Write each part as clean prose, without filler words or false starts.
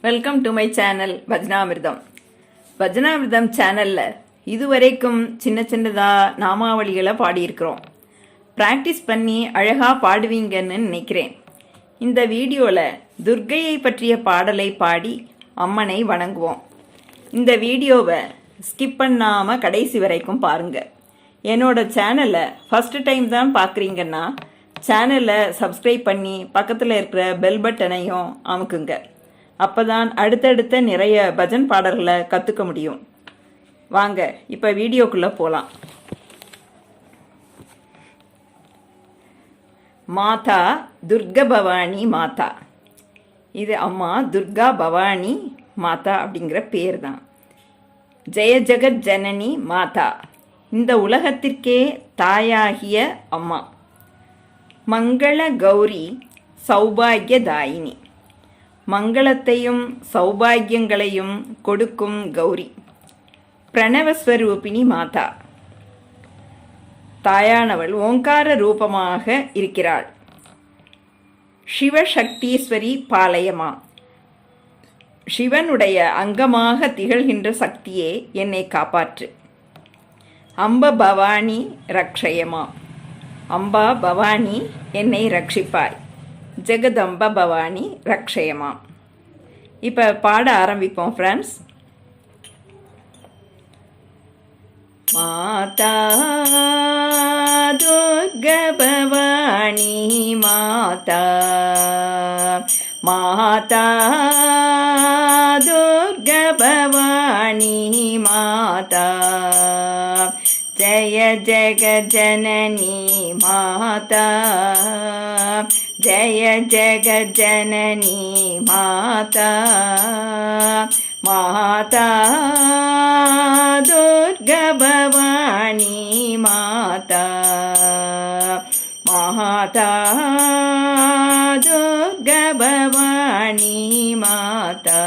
Welcome to my channel Bhajanamritam. Bhajanamritam சேனலில் இதுவரைக்கும் சின்ன சின்னதாக நாமாவளிகளை பாடியிருக்கிறோம். ப்ராக்டிஸ் பண்ணி அழகாக பாடுவீங்கன்னு நினைக்கிறேன். இந்த வீடியோவில் துர்க்கையை பற்றிய பாடலை பாடி அம்மனை வணங்குவோம். இந்த வீடியோவை ஸ்கிப் பண்ணாமல் கடைசி வரைக்கும் பாருங்கள். என்னோட சேனலை ஃபஸ்ட்டு டைம் தான் பார்க்குறீங்கன்னா சேனலை சப்ஸ்கிரைப் பண்ணி பக்கத்தில் இருக்கிற பெல் பட்டனையும் அமுக்குங்க. அப்போதான் அடுத்தடுத்த நிறைய பஜன் பாடல்களை கற்றுக்க முடியும். வாங்க இப்போ வீடியோக்குள்ளே போகலாம். மாதா துர்கா பவானி மாதா. இது அம்மா துர்கா பவானி மாதா அப்படிங்கிற பேர் தான். ஜெய ஜெகத் ஜனனி மாதா, இந்த உலகத்திற்கே தாயாகிய அம்மா. மங்கள கௌரி சௌபாகியதாயினி, மங்களத்தையும் சௌபாகியங்களையும் கொடுக்கும் கௌரி. பிரணவஸ்வரூபிணி மாதா, தாயானவள் ஓங்கார ரூபமாக இருக்கிறாள். சிவசக்தீஸ்வரி பாலயமா, சிவனுடைய அங்கமாக திகழ்கின்ற சக்தியே என்னை காப்பாற்று. அம்ப பவானி ரக்ஷயமா, அம்பா பவானி என்னை ரட்சிப்பாய். ஜெகதம்ப பவானி ரக்ஷயமா. இப்போ பாட ஆரம்பிப்போம் ஃப்ரெண்ட்ஸ். மாதா துர்கா பவானி மாதா, மாதா துர்கா பவானி மாதா. ஜய ஜெகத் ஜனனி மாதா, ஜய ஜெகத் ஜனனி மாதா. மாதா துர்கா பவானி மாதா, மாதா துர்கா பவானி மாதா.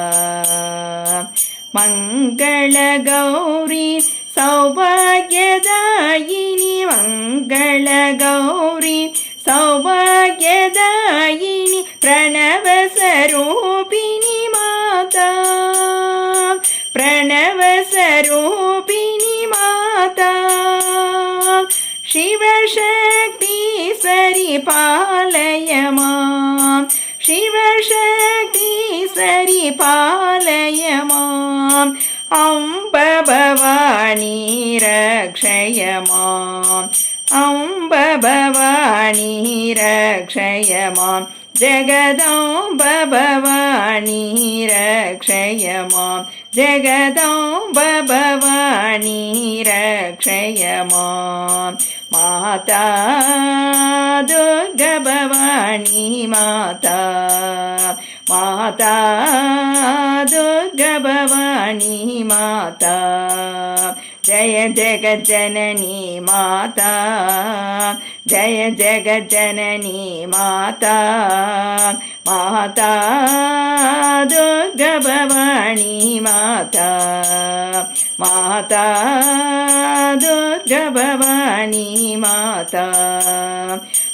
மங்கள கௌரி சௌபாகியதாயினி, மங்கள கௌரி சௌபாகியதாயினி. பிரணவஸ்வரூபிணி மாதா, பிரணவஸ்வரூபிணி மாதா. சிவசக்தீஸ்வரி பாலய மாம், சிவசக்தீஸ்வரி பாலய மாம். அம்ப பவானி ரக்ஷய மாம், அம்ப பவானி ரக்ஷய மாம். ஜெகதம்ப பவானி ரக்ஷய மாம், ஜெகதம்ப பவானி ரக்ஷய மாம். மாதா துர்கா பவானி மாதா, மாதா துர்கா பவானி மாதா. ஜய ஜெகத் ஜனனி மாதா, ஜய ஜெகத் ஜனனி மாதா. மாதா துர்கா பவானி மாதா, மாதா துர்கா பவானி மாதா.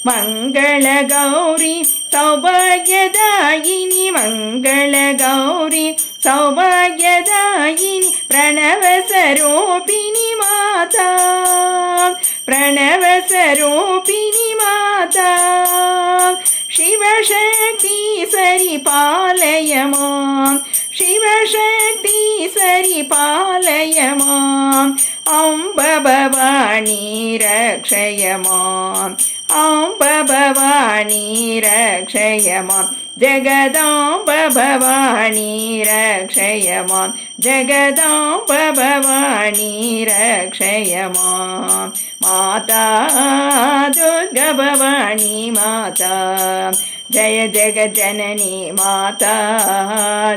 மங்கள கௌரி சௌபாகியதாயினி, மங்கள கௌரி சௌபாகியதாயினி. பிரணவஸ்வரூபிணி மாதா, பிரணவஸ்வரூபிணி மாதா. சிவசக்தீஸ்வரி பாலய மாம், சிவசக்தீஸ்வரி பாலய மாம். அம்ப பவானி ரக்ஷய மாம், அம்ப பவானி ரக்ஷய மாம். ஜெகதம்ப பவானி ரக்ஷய மாம், ஜெகதம்ப பவானி ரக்ஷய மாம். மாதா துர்கா பவானி மாதா, ஜய ஜெகத் ஜனனி மாதா,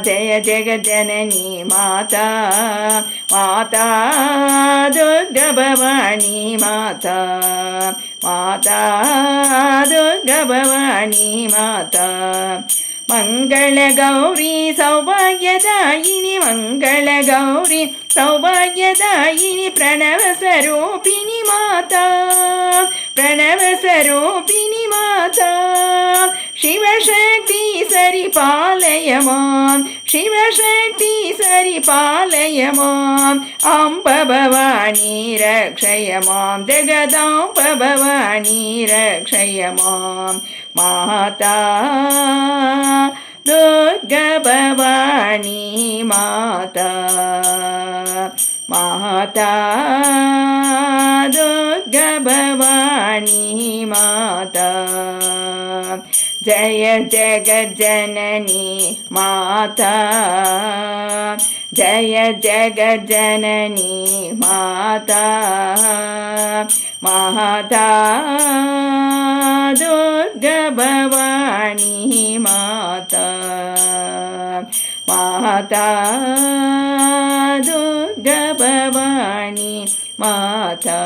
ஜய ஜெகத் ஜனனி மாதா. மாதா துர்கா பவானி மாதா, மாதா துர்கா பவானி மாதா. மங்கள கௌரி சௌபாகியதாயினி, மங்கள கௌரி சௌபாகியதாயினி. பிரணவஸ்வரூபிணி மாதா, பிரணவஸ்வரூபிணி மாதா. शिवशक्ति सरि पालय मां शिवशक्ति सरि पालय माम् अम्ब भवानी रक्षय मां जगदाम्ब भवानी रक्षय मां माता दुर्गा भवानी माता माता दुर्गा भवानी माता जय जगज्जननी माता जय जगज्जननी माता माता दुर्गा भवानी माता माता दुर्गा भवानी माता.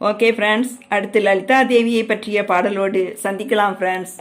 ஓகே ஃப்ரெண்ட்ஸ், அடுத்து லலிதா தேவியை பற்றிய பாடலோடு சந்திக்கலாம் ஃப்ரெண்ட்ஸ்.